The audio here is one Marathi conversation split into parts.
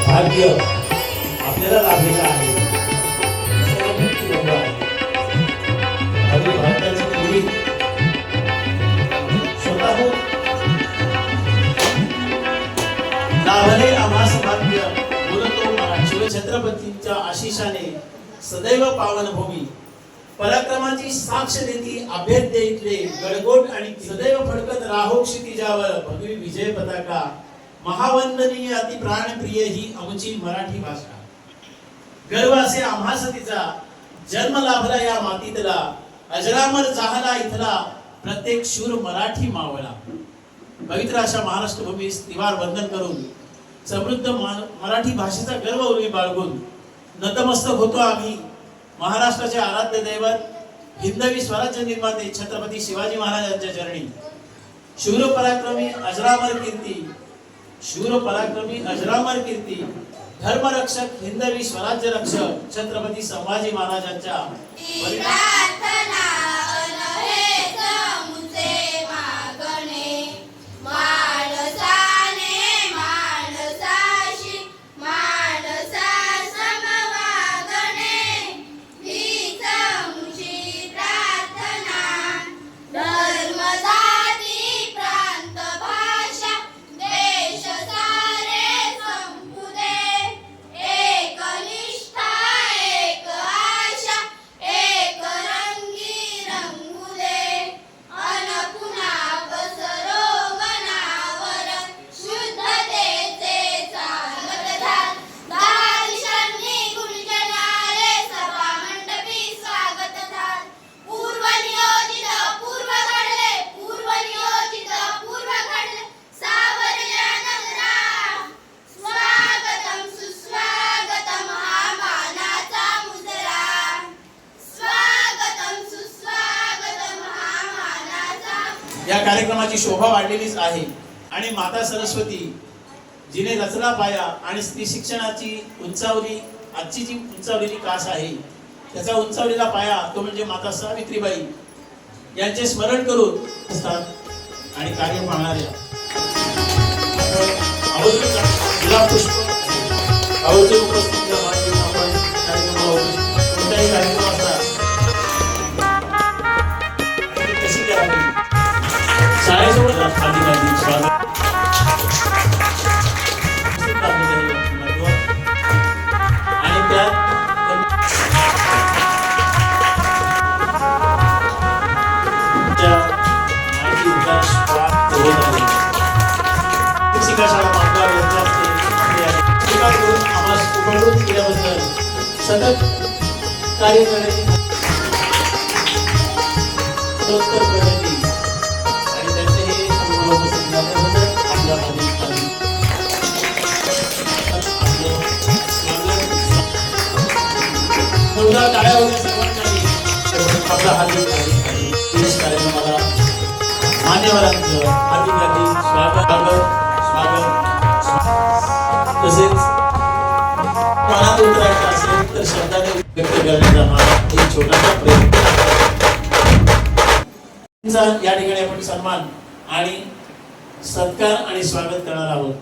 भाग्य आपल्याला लाभलेलं आहे. भारताची पिढी स्वतःहून लाभले आम्हास भाग्य बोलतो शिवछत्रपतींच्या आशिषाने सदैव पावनभूमी पराक्रमाची साक्ष देती अभेद्य इथले गडगोट आणि सदैव फडकत राहो क्षितिजावर भगवी विजय पताका महावंदनीय अति प्राणप्रिय ही आमची मराठी भाषा. गर्व असे आम्हास तिचा जन्म लाभला या मातीतला अजरामर जाहला इथला प्रत्येक शूर मराठी मावळा. पवित्र अशा महाराष्ट्र भूमीस निवार वंदन करून समृद्ध मराठी भाषेचा गर्व उर्मी बाळगून नतमस्तक होतो आम्ही महाराष्ट्राचे आराध्य दैवत हिंदवी स्वराज्य निर्माते छत्रपती शिवाजी महाराजांच्या चरणी. शूर पराक्रमी अजरामर कीर्ती धर्मरक्षक हिंदवी स्वराज्य रक्षक छत्रपती संभाजी महाराजांच्या या कार्यक्रमाची शोभा वाढलेलीच आहे. आणि माता सरस्वती जिने रचला पाया आणि स्त्री शिक्षणाची उंचावली आजची जी उंचावलेली कास आहे त्याचा उंचावलेला पाया तो म्हणजे माता सावित्रीबाई यांचे स्मरण करून असतात. आणि कार्य पाहणाऱ्या पुष्प उपस्थित कोणताही कार्यक्रम असतात कशी करावी शाळेसोबत आदिवासी स्वागत आणि त्यात माहिती विकास शिक्षिका शाळा मागवा करून आम्हाला उपलब्ध केल्याबद्दल सतत कार्य करण्याची प्रगती टाळ्या होत्या सर्वांसाठी. आपला हार्दिक कार्यक्रमाला मान्यवरांचं हार्दिक स्वागत. तसेच मनात उतरायचं असेल तर शब्दाने व्यक्त करण्याचा माझा एक छोटासा प्रयत्न. या ठिकाणी आपण सन्मान आणि सत्कार आणि स्वागत करणार आहोत.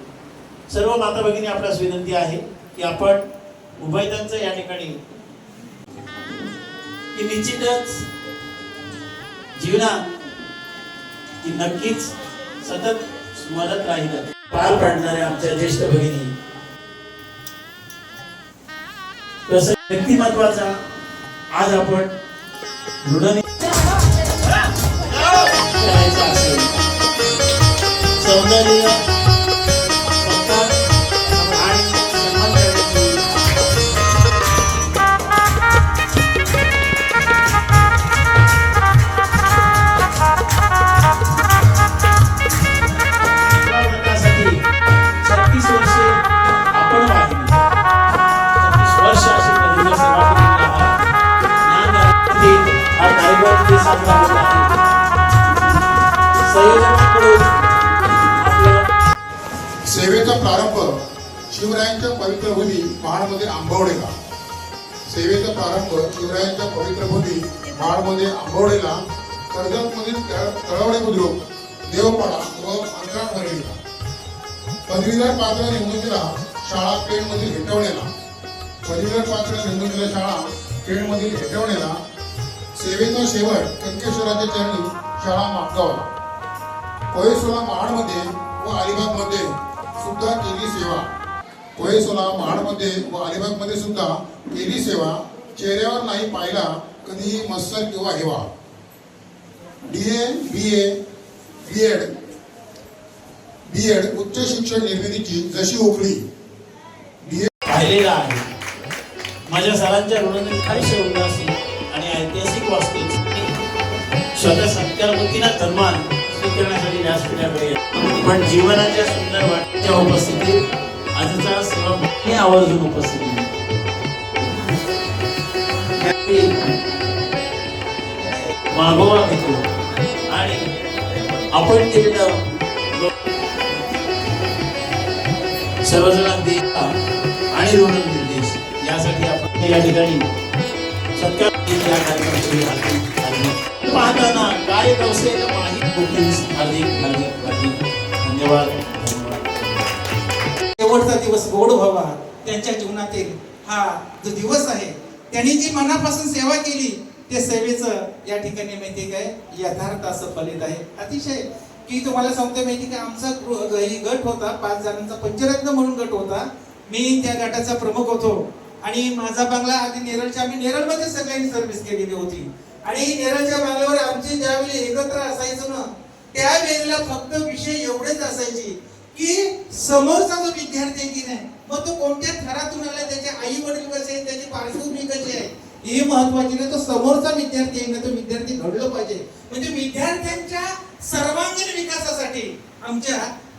सर्व माता भगिनी आपल्यास विनंती आहे की आपण उभयतांचं या ठिकाणी की निश्चितच जीवनात की नक्कीच सतत स्मरत राहील. पार पाडणाऱ्या आमच्या ज्येष्ठ भगिनी तसं व्यक्तिमत्वाचा आज आपण दृढ करायचा असेल सौंदर्य सेवेचा प्रारंभ शिवरायांच्या पवित्र भूमी महाडमध्ये आंबवडेला. सेवेचा प्रारंभ शिवरायांच्या पवित्र भूमी महाडमध्ये आंबवडेला कर्जतमधील तळवडे बुद्रुक, देवपाडा व अंतराळ हरविला. पदवीधर पात्र नेमणुकीला शाळा पेणमधील हेटवणेला. पदवीधर पात्र नेमणुकीला शाळा पेणमधील हेटवणेला. सेवेचा शेवट कनकेश्वराच्या चरणी शाळा मापगावला. कोळेसोला महाडमध्ये व अलिबागमध्ये सुद्धा केली सेवा. कोळेसोला महाडमध्ये व अलिबागमध्ये सुद्धा केली सेवा. चेहऱ्यावर नाही पाहिला कधीही मत्सर किंवा हेवा. DA, BA, B.Ed उच्च शिक्षण निर्मितीची जशी उकळी पाहिलेला आहे. माझ्या सरांच्या ऋणाने आयुष्य उल्हासी आणि ऐतिहासिक वास्तू स्वतः सत्कारमूर्तींना सन्मान स्वीकारण्यासाठी व्यासपीठाकडे पण जीवनाच्या सुंदर वाटच्या उपस्थितीत आजचा सेवा हे आवर्जून उपस्थित मागोवा घेतो आणि आपण केलेलं सर्वजणांनी आणि ऋण निर्देश यासाठी आपण या ठिकाणी सत्कार या कार्यक्रमाची पाहताना काय कौशल्य माहिती हार्दिक हार्दिक हार्दिक धन्यवाद. शेवटचा दिवस गोड व्हावा त्यांच्या जीवनातील हा जो दिवस आहे त्यांनी जी मनापासून सेवा केली ते सेवेचं या ठिकाणी माहिती काय यथार्थ असं फलित आहे. अतिशय की तुम्हाला सांगतो माहिती का आमचा गट होता 5 जणांचा पंचरत्न म्हणून गट होता. मी त्या गटाचा प्रमुख होतो आणि माझा बंगला आधी नेरळच्या आम्ही नेरळमध्ये सगळ्यांनी सर्व्हिस केलेली होती आणि नेरळच्या बंगल्यावर आमचे ज्यावेळी एकत्र असायचं ना त्यावेळेला फक्त विषय एवढेच असायचे की समोरचा जो विद्यार्थी आहे की नाही मग तो कोणत्या थरातून आला त्याचे आई वडील कसे आहेत त्याची पार्श्वभूमी कशी आहे हे महत्वाचे नाही. तो समोरचा विद्यार्थी आहे ना तो विद्यार्थी घडलो पाहिजे म्हणजे विद्यार्थ्यांच्या सर्वांगीण विकासासाठी आमच्या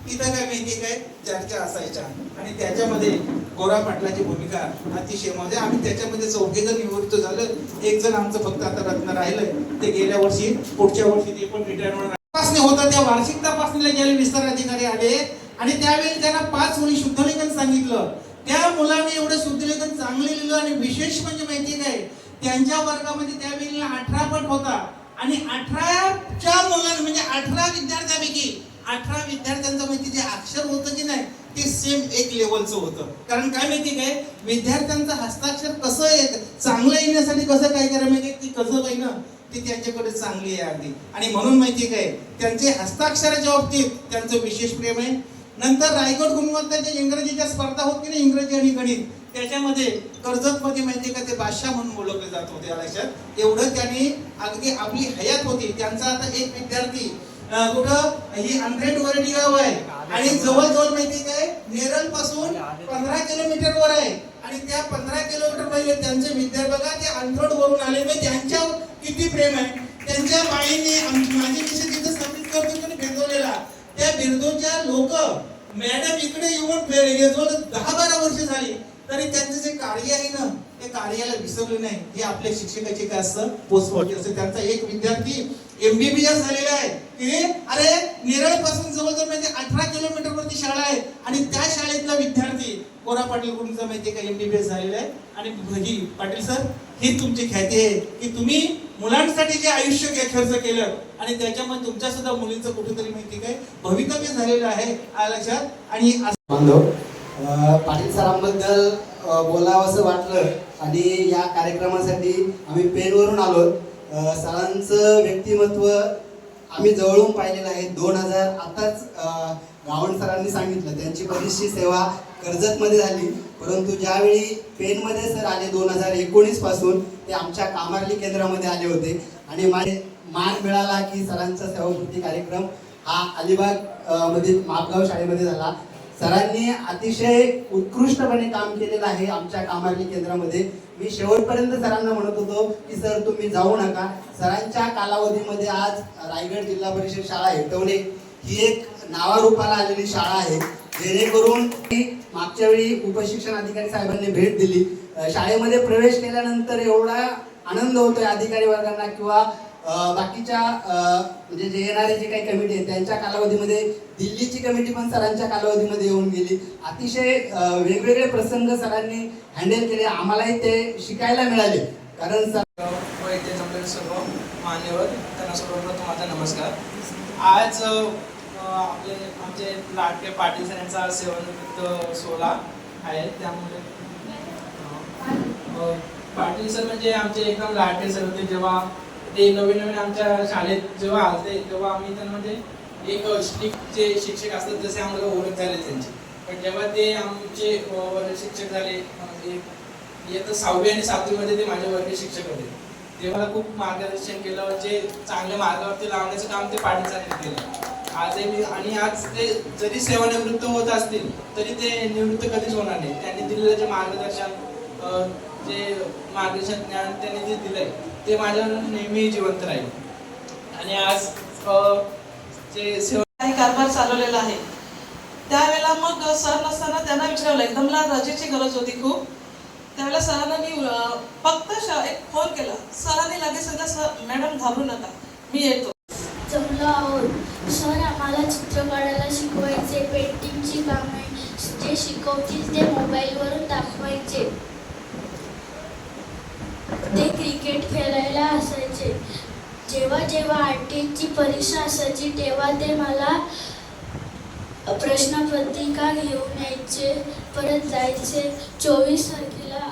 इथं काय माहिती काय चर्चा असायच्या आणि त्याच्यामध्ये गोरा पाटलाची भूमिका अतिशय म्हणजे आम्ही त्याच्यामध्ये 4 जण निवृत्त झालं. 1 जण आमचं फक्त आता रत्न राहिलंय ते गेल्या वर्षी पुढच्या वर्षी ते पण रिटायर होणार. तपासणी होता त्या वार्षिक तपासणीला गेले विस्तार अधिकारी आले आणि त्यावेळी त्यांना 5 ओळी शुद्धलेखन सांगितलं. त्या मुलाने एवढं शुद्धलेखन चांगले लिहिलं आणि विशेष म्हणजे माहिती काय त्यांच्या वर्गामध्ये त्यावेळी 18 पट होता आणि 18च्या मुलांना म्हणजे 18 विद्यार्थ्यांपैकी 18 विद्यार्थ्यांचं माहिती जे अक्षर होतं की नाही ते सेम एक लेवलचं होतं. कारण काय माहिती काय विद्यार्थ्यांचं हस्ताक्षर कसं आहे चांगलं येण्यासाठी कसं काय करायला माहिती ती कसं आहे ना ती त्यांच्याकडे चांगली आहे अगदी आणि म्हणून माहिती काय त्यांचे हस्ताक्षराच्या बाबतीत त्यांचं विशेष प्रेम आहे. नंतर रायगड गुणवत्ताच्या इंग्रजीच्या स्पर्धा होती ना इंग्रजी आणि गणित त्याच्यामध्ये कर्जतमध्ये माहिती का ते बादशाह म्हणून ओळखले जात होते. लक्षात एवढं त्यांनी अगदी आपली हयात होती. त्यांचा आता एक विद्यार्थी कुठं ही 100 वरडी गाव आहे आणि जवळजवळ माहिती काय नेरळ पासून 15 किलोमीटर वर आहे आणि त्या 15 किलोमीटर मध्ये त्यांचे विद्यार्थी बघा ते अंधोड वरून आले म्हणजे त्यांच्यावर किती प्रेम आहे. त्यांच्या बाईंनी माझी विषय तिथं सर्व्हिस करतो भेदवलेला त्या बिरदोच्या लोक मॅडम इकडे येऊन जवळ 10-12 वर्ष झाली तरी त्यांचं जे कार्य आहे ना ते कार्याला विसरलं नाही. हे आपल्या शिक्षकाचे काय असतं पोचपावती असते. त्यांचा एक विद्यार्थी MBBS झालेला आहे की अरे नेरळ पासून जवळजवळ म्हणजे 18 किलोमीटर वरती शाळा आहे आणि त्या शाळेतला विद्यार्थी कोरा पाटील गुरुंचा माहिती का MBBS झालेला आहे आणि ही पाटील सर ही तुमची ख्याती आहे की तुम्ही मुलांसाठी जे आयुष्य खर्च केलं आणि त्याच्यामध्ये तुमच्या सुद्धा मुलींचं कुठेतरी माहिती काय भवितव्य झालेलं आहे लक्षात. आणि पाटील सरांबद्दल बोलावं असं वाटलं आणि या कार्यक्रमासाठी आम्ही पेनवरून आलो. सरांचं व्यक्तिमत्व आम्ही जवळून पाहिलेलं आहे. 2000 आताच गावण सरांनी सांगितलं त्यांची बरीचशी सेवा कर्जतमध्ये झाली परंतु ज्यावेळी पेनमध्ये सर आले 2019 पासून ते आमच्या कामार्ली केंद्रामध्ये आले होते आणि मान मिळाला की सरांचा सेवापूर्ती कार्यक्रम हा अलिबाग मधील मापगाव शाळेमध्ये झाला. सरांनी अतिशय उत्कृष्टपणे काम केलेलं आहे आमच्या कामार्ली केंद्रामध्ये. मी शेवटपर्यंत सरांना म्हणत होतो की सर तुम्ही जाऊ नका. सरांच्या कालावधीमध्ये आज रायगड जिल्हा परिषद शाळा हेटवणे ही एक नावारूपाला आलेली शाळा आहे जेणेकरून मागच्या वेळी उपशिक्षण अधिकारी साहेबांनी भेट दिली. शाळेमध्ये प्रवेश केल्यानंतर एवढा आनंद होतोय अधिकारी वर्गांना किंवा बाकीच्या म्हणजे जे येणारे जे काही कमिटी आहे त्यांच्या कालावधीमध्ये दिल्लीची कमिटी पण सरांच्या कालावधीमध्ये येऊन गेली. अतिशय वेगवेगळे प्रसंग सरांनी हँडल केले. आम्हालाही ते शिकायला मिळाले कारण व इथे जमलेले सर्व मान्यवर त्यांना सर्वप्रथम माझा नमस्कार. आज आमचे लाडके पाटील सर यांचा सेवानिवृत्त सोहळा आहे. त्यामुळे पाटील सर म्हणजे आमचे एकदम लाडके सर होते. जेव्हा ते नवीन आमच्या शाळेत जेव्हा आलते तेव्हा आम्ही त्यांना म्हणजे एक स्ट्रिक्ट जे शिक्षक असतात जसे आम्हाला ओळख झाले त्यांची. पण जेव्हा ते आमचे वर्ग शिक्षक झाले इयत्ता 6वी आणि 7वी मध्ये ते माझे वर्ग शिक्षक होते. ते मला खूप मार्गदर्शन केलं. जे चांगल्या मार्गावरती लावण्याचं काम ते पाटील सरांनी केलं. आजही मी आणि आज ते जरी सेवानिवृत्त होत असतील तरी ते निवृत्त कधीच होणार नाही. त्यांनी दिलेलं जे मार्गदर्शन ज्ञान त्यांनी जे दिलंय ते माझ्यावर नेहमी जिवंत राहील. आणि आज जे काही कारभार चालवलेला आहे. त्यावेळेला मग सर नसताना त्यांना विचारलं, एकदमला रजेची गरज होती खूप. त्यावेळेला सरांना मी फक्त एक फोन केला. सरांनी लगेच सांगितलं, सर मॅडम घाबरू नका, मी येतो. जमलो आहोत. सर आम्हाला चित्र काढायला शिकवायचे, पेंटिंगची कामे जे शिकवतील ते मोबाईलवरून दाखवायचे. ते क्रिकेट खेळायला असायचे. जेव्हा जेव्हा आरटीची परीक्षा असायची तेव्हा ते मला प्रश्नपत्रिका घेऊन यायचे, परत जायचे. 24 तारखेला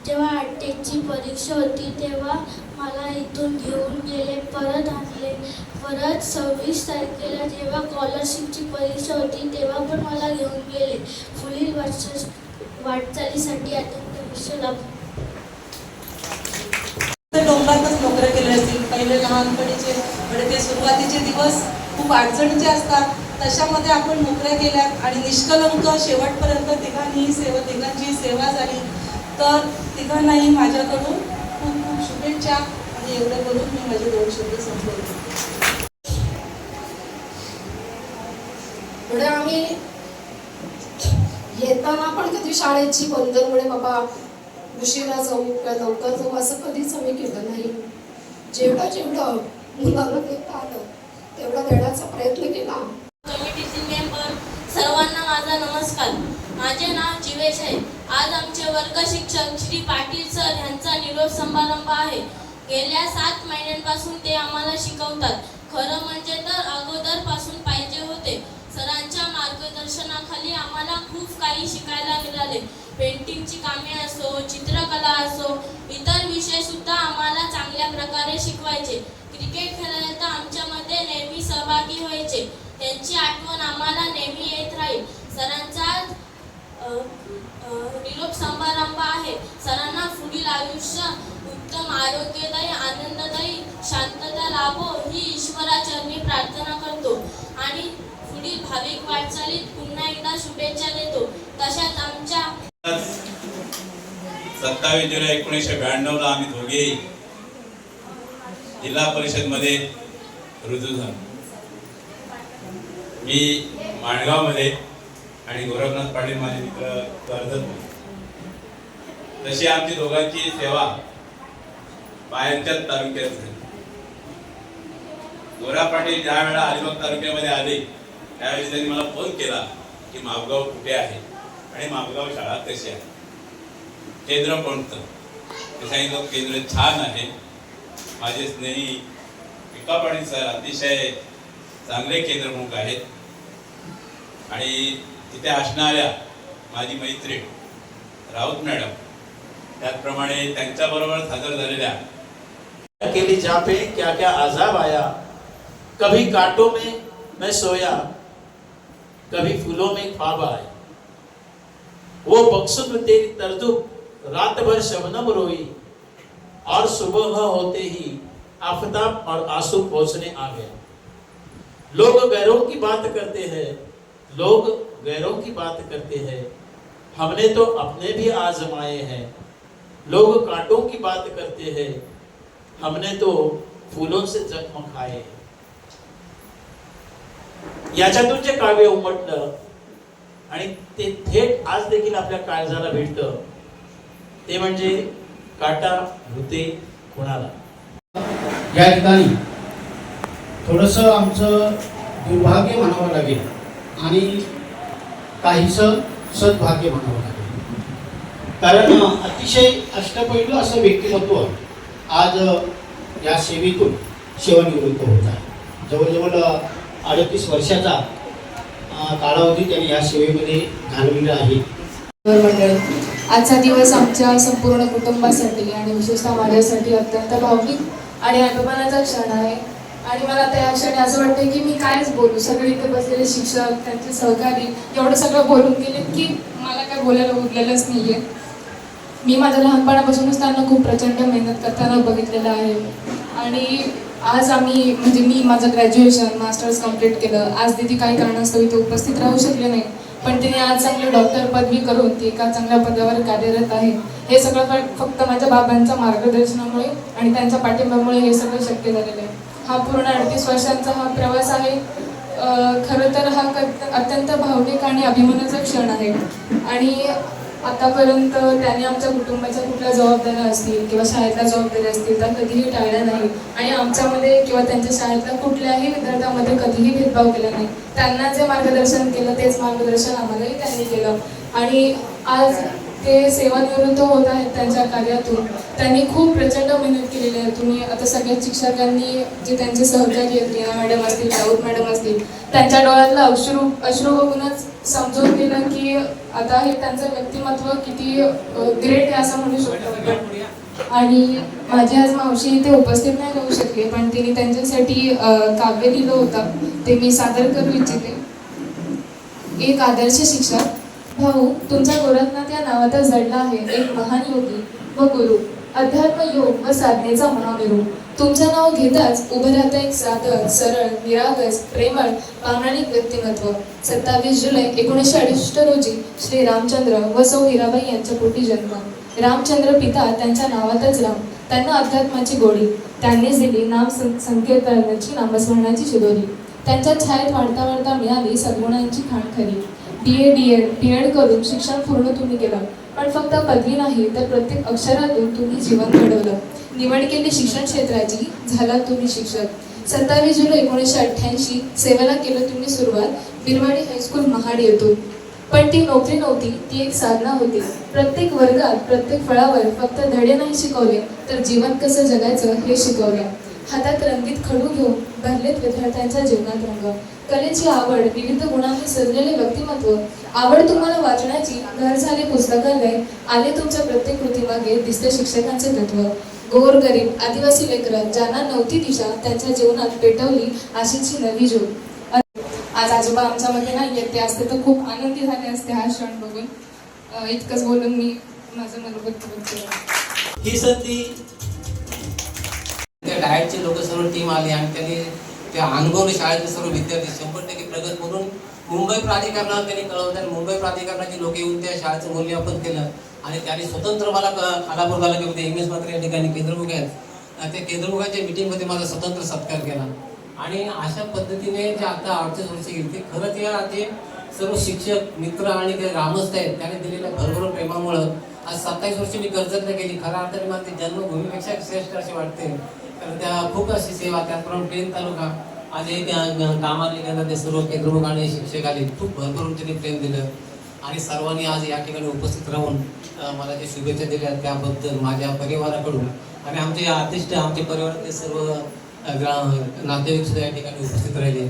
जेव्हा आरटीची परीक्षा होती तेव्हा मला इथून घेऊन गेले, परत आणले. परत 26 तारखेला जेव्हा स्कॉलरशिपची परीक्षा होती तेव्हा पण मला घेऊन गेले. पुढील वाटचालीसाठी अत्यंत विश्वास. डोंगरातच नोकऱ्या केल्या असतील. पहिले लहानपणीचे म्हणजे ते सुरुवातीचे दिवस खूप अडचणीचे असतात. तशामध्ये आपण नोकऱ्या केल्यात आणि निष्कलंक शेवटपर्यंत तिघांची सेवा झाली. तर तिघांनाही माझ्याकडून खूप खूप शुभेच्छा. आणि एवढं बोलून मी माझे 2 शब्द संपवले. पुढे आम्ही येताना पण कधी शाळेची बंदरमुळे बाबा उशिरा जाऊ किंवा लवकर जाऊ असं कधीच आम्ही केलं नाही. जेवढं मुलांना देता आलं तेवढा देण्याचा प्रयत्न केला. कमिटीतील मेंबर सर्वांना माझा नमस्कार. माझे नाव जीवेश आहे. आज आमचे वर्ग शिक्षक श्री पाटील सर यांचा निरोप समारंभ आहे. गेल्या 7 महिन्यांपासून ते आम्हाला शिकवतात. खरं म्हणजे तर अगोदरपासून पाहिजे होते. सरांच्या मार्गदर्शनाखाली आम्हाला खूप काही शिकायला मिळाले. पेंटिंगची कामे असो, चित्रकला असो, इतर विषय सुद्धा आम्हाला चांगल्या प्रकारे शिकवायचे. क्रिकेट खेळायला तर आमच्यामध्ये नेहमी सहभागी व्हायचे. त्यांची आठवण आम्हाला नेहमी येत राहील. सरांचा निरोप समारंभ आहे. सरांना पुढील आयुष्य उत्तम आरोग्यदायी, आनंददायी, शांतता लाभो ही ईश्वराचरणी प्रार्थना करतो. आणि पुढील भाविक वाटचालीत पुन्हा एकदा शुभेच्छा देतो. तशाच आमच्या 27 जुलै 1992 आम्ही दोघेही जिल्हा परिषद मध्ये रुजू झालो. मी माणगावमध्ये आणि गोरखनाथ पाटील माझे मित्र कर्जत. तशी आमची दोघांची सेवा बाहेरच्या तालुक्यात झाली. गोरा पाटील ज्या वेळा अलिबाग तालुक्यामध्ये आले त्यावेळी त्यांनी मला फोन केला की मापगाव कुठे आहे आणि मापगाव शाळा कशी आहे, केंद्र कोणतं. ते सांगितलं केंद्र छान आहे. माझे स्नेही विका पाटील सर अतिशय चांगले केंद्रप्रमुख आहेत आणि तिथे असणाऱ्या माझी मैत्रीण राऊत मॅडम त्याचप्रमाणे त्यांच्याबरोबर हजर झालेल्या अकेली जहाँ पे क्या क्या अजाब आया, कभी कांटों में मैं सोया, कभी फूलों में ख्वाब आए, वो बख्शुम तेरी तरजुब रात भर शबनम रोई और सुबह होते ही आफताब और आंसू पहुंचने आ गया. लोग गैरों की बात करते हैं, लोग गैरों की बात करते हैं, हमने तो अपने भी आजमाए हैं. लोग कांटों की बात करते हैं, हमने तो फूलों से जख्म खाए. याच्यातून जे काव्य उमटलं आणि ते थेट आज देखील आपल्या काळजाला भेटतं ते म्हणजे काटा भूते कोणाला. या ठिकाणी थोडंसं आमचं दुर्भाग्य म्हणावं लागेल आणि काहीसं सद्भाग्य म्हणावं लागेल. कारण अतिशय अष्टपैलू असं व्यक्तिमत्व आज या सेवेतून सेवानिवृत्त होत आहे. जवळजवळ 38 वर्षाचा कालावधी त्यांनी या सेवेमध्ये घालवलेला आहे. मंडळ, आजचा दिवस आमच्या संपूर्ण कुटुंबासाठी आणि विशेषतः माझ्यासाठी अत्यंत भावनिक आणि अभिमानाचा क्षण आहे. आणि मला त्या क्षणी असं वाटतं की मी कायच बोलू. सगळे इथे बसलेले शिक्षक, त्यांचे सहकारी एवढं सगळं बोलून गेले की मला काय बोलायला उरलेलंच नाही आहे. मी माझ्या लहानपणापासूनच त्यांना खूप प्रचंड मेहनत करताना बघितलेलं आहे. आणि आज आम्ही म्हणजे मी माझं ग्रॅज्युएशन मास्टर्स कंप्लीट केलं. आज दीदी काही कारणास्तव इथे उपस्थित राहू शकले नाही, पण तिने आज चांगली डॉक्टर पदवी करून ती एका चांगल्या पदावर कार्यरत आहे. हे सगळं फक्त माझ्या बाबांच्या मार्गदर्शनामुळे आणि त्यांच्या पाठिंब्यामुळे हे सगळं शक्य झालेलं आहे. हा पूर्ण 38 वर्षांचा हा प्रवास आहे. खरं तर हा अत्यंत भावनिक आणि अभिमानाचा क्षण आहे. आणि आतापर्यंत त्याने आमच्या कुटुंबाच्या कुठल्या जबाबदाऱ्या असतील किंवा शाळेतल्या जबाबदाऱ्या असतील त्या कधीही टाळल्या नाही. आणि आमच्यामध्ये किंवा त्यांच्या शाळेतल्या कुठल्याही विद्यार्थ्यांमध्ये कधीही भेदभाव केला नाही. त्यांना जे मार्गदर्शन केलं तेच मार्गदर्शन आम्हालाही त्यांनी केलं. आणि आज ते सेवानिवृत्त होत आहेत त्यांच्या कार्यातून. त्यांनी खूप प्रचंड मेहनत केलेली आहे. तुम्ही आता सगळ्या शिक्षकांनी जे त्यांचे सहकारी आहेत, रीना मॅडम असतील, राऊत मॅडम असतील, त्यांच्या डोळ्यातलं अश्रू बघूनच समजून गेलं की आता हे त्यांचं व्यक्तिमत्व किती ग्रेट आहे असं म्हणू शकतो. आणि माझी आज मावशी इथे उपस्थित नाही राहू शकले, पण तिने त्यांच्यासाठी काव्य लिहिलं होतं, ते मी सादर करू इच्छिते. एक आदर्श शिक्षक. भाऊ, तुमच्या गोरखनाथ या नावातच जडला आहे एक महान योगी व गुरु, अध्यात्म योग व साधनेचा महामेरू. तुमचं नाव घेताच उभं राहतं एक साधं, सरळ, निरागस, प्रेमळ, प्रामाणिक व्यक्तिमत्व. 27 जुलै 1968 रोजी श्री रामचंद्र व सौ हिराबाई यांच्या पोटी जन्म. रामचंद्र पिता, त्यांच्या नावातच राम. त्यांना अध्यात्माची गोडी, त्यांनीच दिली नाम संकीर्तनाची, नामस्मरणाची शिदोरी. त्यांच्या छायेत वाढता वाढता मिळाली सद्गुणांची खाण खरी. BA करून शिक्षण पूर्ण तुम्ही केलं, पण फक्त पदवी नाही तर प्रत्येक अक्षरातून तुम्ही जीवन घडवलं. निवड केली शिक्षण क्षेत्राची, झाला तुम्ही शिक्षक. 27 जुलै 1988 सेवेला केलं तुम्ही सुरुवात बिरवाडी हायस्कूल महाड येथून. पण ती नोकरी नव्हती, ती एक साधना होती. प्रत्येक वर्गात प्रत्येक फळावर फक्त धडे नाही शिकवले तर जीवन कसं जगायचं हे शिकवले. हातात रंगीत खडू घेऊन भरलेत विद्यार्थ्यांच्या जीवनात रंग. कलेची आवड, विविध गुणांनी सजलेले व्यक्तिमत्व, आवड तुम्हाला वाचण्याची, घर झाले पुस्तकालय, आले तुमच्या प्रत्येक कृतीमागे दिसते शिक्षकांचे तत्व. गोर गरीब आदिवासी लेकरं ज्यांना नव्हती दिशा, त्यांच्या जीवनात पेटवली आशेची नवी ज्योत. आज आजोबा आमच्यामध्ये नाही आहेत, ते असते तर खूप आनंदी झाले असते हा क्षण बघून. इतकंच बोलून मी माझं मनोगत केलं. ही संधी त्या डायटचे लोक सर्व टीम आली आणि त्यांनी त्या अनुभवले शाळेतले सर्व विद्यार्थी 100% प्रगत म्हणून मुंबई प्राधिकरणाला त्यांनी कळवलं. आणि मुंबई प्राधिकरणाची लोक येऊन त्या शाळेचं मूल्यमापन केलं आणि त्यांनी स्वतंत्र मला खालापूर तालुक्यामध्ये इंग्लिश मात्र या ठिकाणी केंद्रमुख आहेत, त्या केंद्रमुखाच्या मिटिंगमध्ये माझा स्वतंत्र सत्कार केला. आणि अशा पद्धतीने जे आता 38 वर्ष गेली ते खरंच या जे सर्व शिक्षक मित्र आणि ते ग्रामस्थ आहेत त्याने दिलेल्या भरभरून प्रेमामुळं आज 27 वर्ष मी कर्जतला गेली. खऱ्या अर्थाने मला ती जन्मभूमीपेक्षा श्रेष्ठ असे वाटते, कारण त्या खूप अशी सेवा. त्याचप्रमाणे पेन तालुका आज हे कामाला गेला ते सर्व केंद्रमुख आणि शिक्षक आले, खूप भरभरून त्यांनी प्रेम दिलं. आणि सर्वांनी आज या ठिकाणी उपस्थित राहून मला जे शुभेच्छा दिल्या त्याबद्दल माझ्या परिवाराकडून आणि आमचे आर्टिस्ट आमचे परिवारातले सर्व नातेवाईक सुद्धा या ठिकाणी उपस्थित राहिले,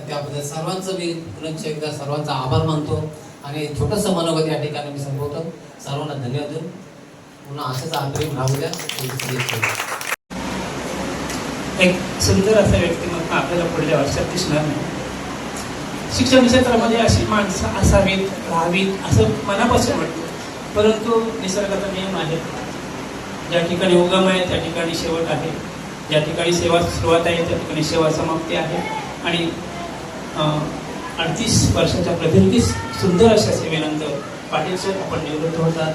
त्याबद्दल सर्वांचं मी पुन्हा एकदा सर्वांचा आभार मानतो. आणि छोटंसं मनोगत या ठिकाणी मी संपवतो. सर्वांना धन्यवाद देऊन पुन्हा असंच आंतरिक राहू द्या. एक सुंदर असं व्यक्तिमत्व आपल्याला पुढल्या वर्षात दिसणार नाही. शिक्षण क्षेत्रामध्ये अशी माणसं असावीत, राहावीत असं मनापासून वाटतं, परंतु निसर्गाचा नियम आहे. ज्या ठिकाणी उगम आहे त्या ठिकाणी शेवट आहे, ज्या ठिकाणी सेवा सुरुवात आहे त्या ठिकाणी सेवा समाप्ती आहे. आणि 38 वर्षाच्या प्रदीर्घ सुंदर अशा सेवेनंतर पाटील सर आपण निवृत्त होतात.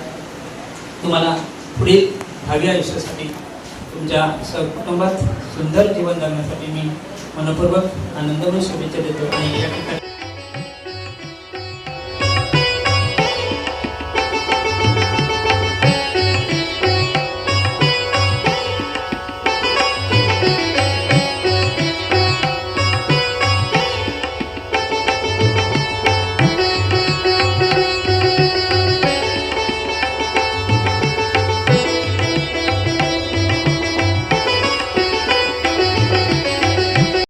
तुम्हाला पुढील भावी आयुष्यासाठी तुमच्या सहकुटुंबात सुंदर जीवन जगण्यासाठी मी मनपूर्वक आनंदमय शुभेच्छा देतो. आणि या ठिकाणी